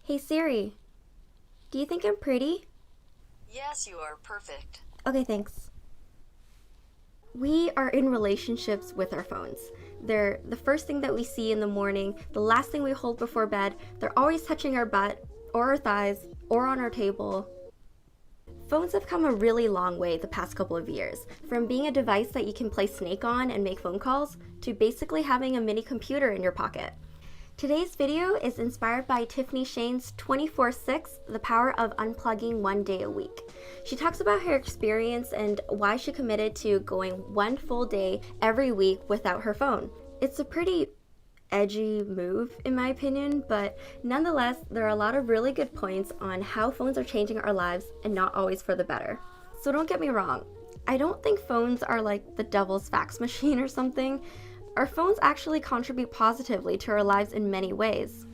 Hey Siri, do you think I'm pretty? Yes, you are perfect. Okay, thanks. We are in relationships with our phones. They're the first thing that we see in the morning, the last thing we hold before bed. They're always touching our butt, or our thighs, or on our table. Phones have come a really long way the past couple of years, from being a device that you can play Snake on and make phone calls, to basically having a mini computer in your pocket. Today's video is inspired by Tiffany Shlain's 24/6, The Power of Unplugging One Day a Week. She talks about her experience and why she committed to going one full day every week without her phone. It's a pretty edgy move in my opinion, but nonetheless, there are a lot of really good points on how phones are changing our lives and not always for the better. So don't get me wrong, I don't think phones are like the devil's fax machine or something. Our phones actually contribute positively to our lives in many ways.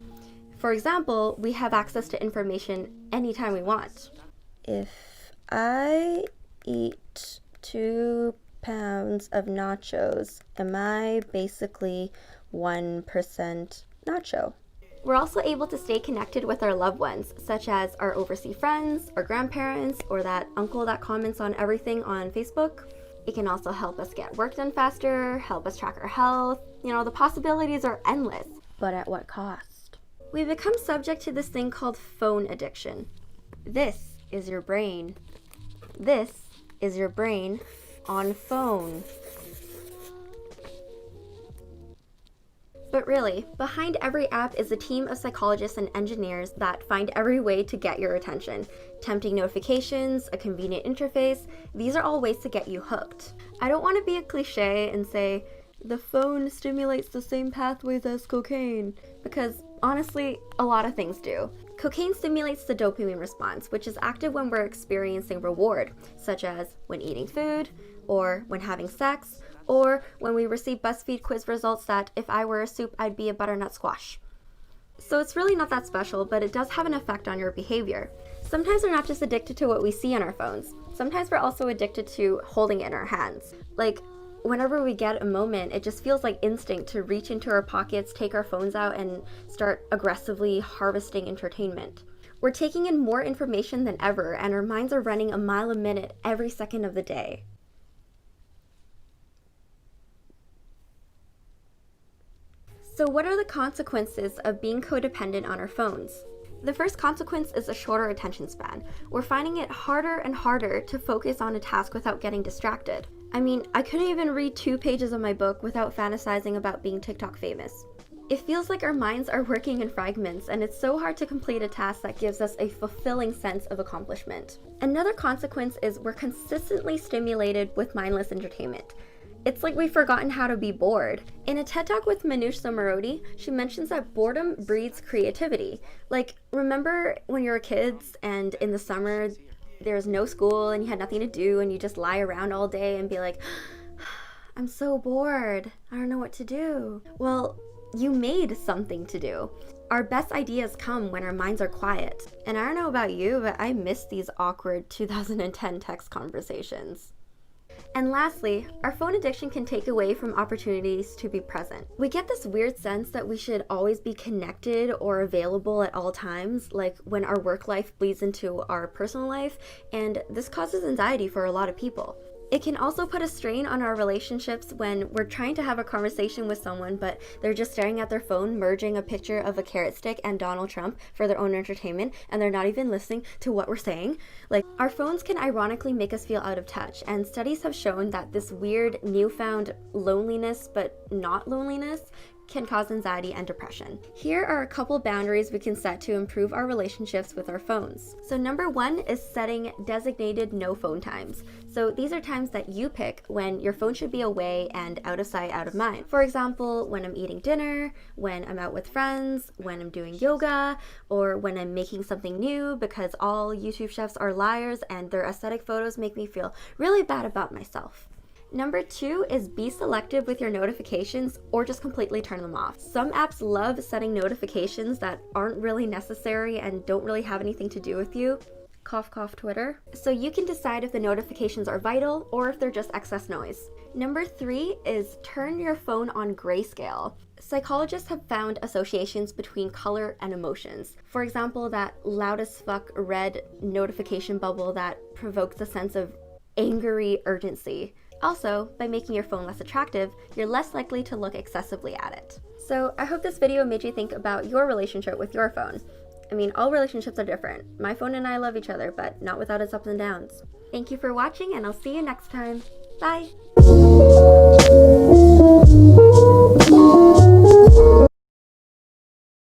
For example, we have access to information anytime we want. If I eat 2 pounds of nachos, am I basically 1% nacho? We're also able to stay connected with our loved ones, such as our overseas friends, our grandparents, or that uncle that comments on everything on Facebook. It can also help us get work done faster, help us track our health. The possibilities are endless, but at what cost? We become subject to this thing called phone addiction. This is your brain. This is your brain on phone. But really, behind every app is a team of psychologists and engineers that find every way to get your attention. Tempting notifications, a convenient interface, these are all ways to get you hooked. I don't want to be a cliche and say, the phone stimulates the same pathways as cocaine, because honestly, a lot of things do. Cocaine stimulates the dopamine response, which is active when we're experiencing reward, such as when eating food, or when having sex, or when we receive BuzzFeed quiz results that if I were a soup, I'd be a butternut squash. So it's really not that special, but it does have an effect on your behavior. Sometimes we're not just addicted to what we see on our phones. Sometimes we're also addicted to holding it in our hands. Like, whenever we get a moment, it just feels like instinct to reach into our pockets, take our phones out, and start aggressively harvesting entertainment. We're taking in more information than ever, and our minds are running a mile a minute every second of the day. So what are the consequences of being codependent on our phones? The first consequence is a shorter attention span. We're finding it harder and harder to focus on a task without getting distracted. I mean, I couldn't even read 2 pages of my book without fantasizing about being TikTok famous. It feels like our minds are working in fragments, and it's so hard to complete a task that gives us a fulfilling sense of accomplishment. Another consequence is we're consistently stimulated with mindless entertainment. It's like we've forgotten how to be bored. In a TED Talk with Manoush Zomorodi, she mentions that boredom breeds creativity. Like, remember when you were kids and in the summer there was no school and you had nothing to do and you just lie around all day and be like, I'm so bored, I don't know what to do. Well, you made something to do. Our best ideas come when our minds are quiet. And I don't know about you, but I miss these awkward 2010 text conversations. And lastly, our phone addiction can take away from opportunities to be present. We get this weird sense that we should always be connected or available at all times, like when our work life bleeds into our personal life, and this causes anxiety for a lot of people. It can also put a strain on our relationships when we're trying to have a conversation with someone, but they're just staring at their phone, merging a picture of a carrot stick and Donald Trump for their own entertainment, and they're not even listening to what we're saying. Like, our phones can ironically make us feel out of touch, and studies have shown that this weird newfound loneliness, but not loneliness, can cause anxiety and depression. Here are a couple boundaries we can set to improve our relationships with our phones. So number 1 is setting designated no phone times. So these are times that you pick when your phone should be away and out of sight, out of mind. For example, when I'm eating dinner, when I'm out with friends, when I'm doing yoga, or when I'm making something new, because all YouTube chefs are liars and their aesthetic photos make me feel really bad about myself. Number 2 is be selective with your notifications or just completely turn them off. Some apps love setting notifications that aren't really necessary and don't really have anything to do with you. Cough, cough, Twitter. So you can decide if the notifications are vital or if they're just excess noise. Number 3 is turn your phone on grayscale. Psychologists have found associations between color and emotions. For example, that loud as fuck red notification bubble that provokes a sense of angry urgency. Also, by making your phone less attractive, you're less likely to look excessively at it. So I hope this video made you think about your relationship with your phone. I mean, all relationships are different. My phone and I love each other, but not without its ups and downs. Thank you for watching, and I'll see you next time. Bye!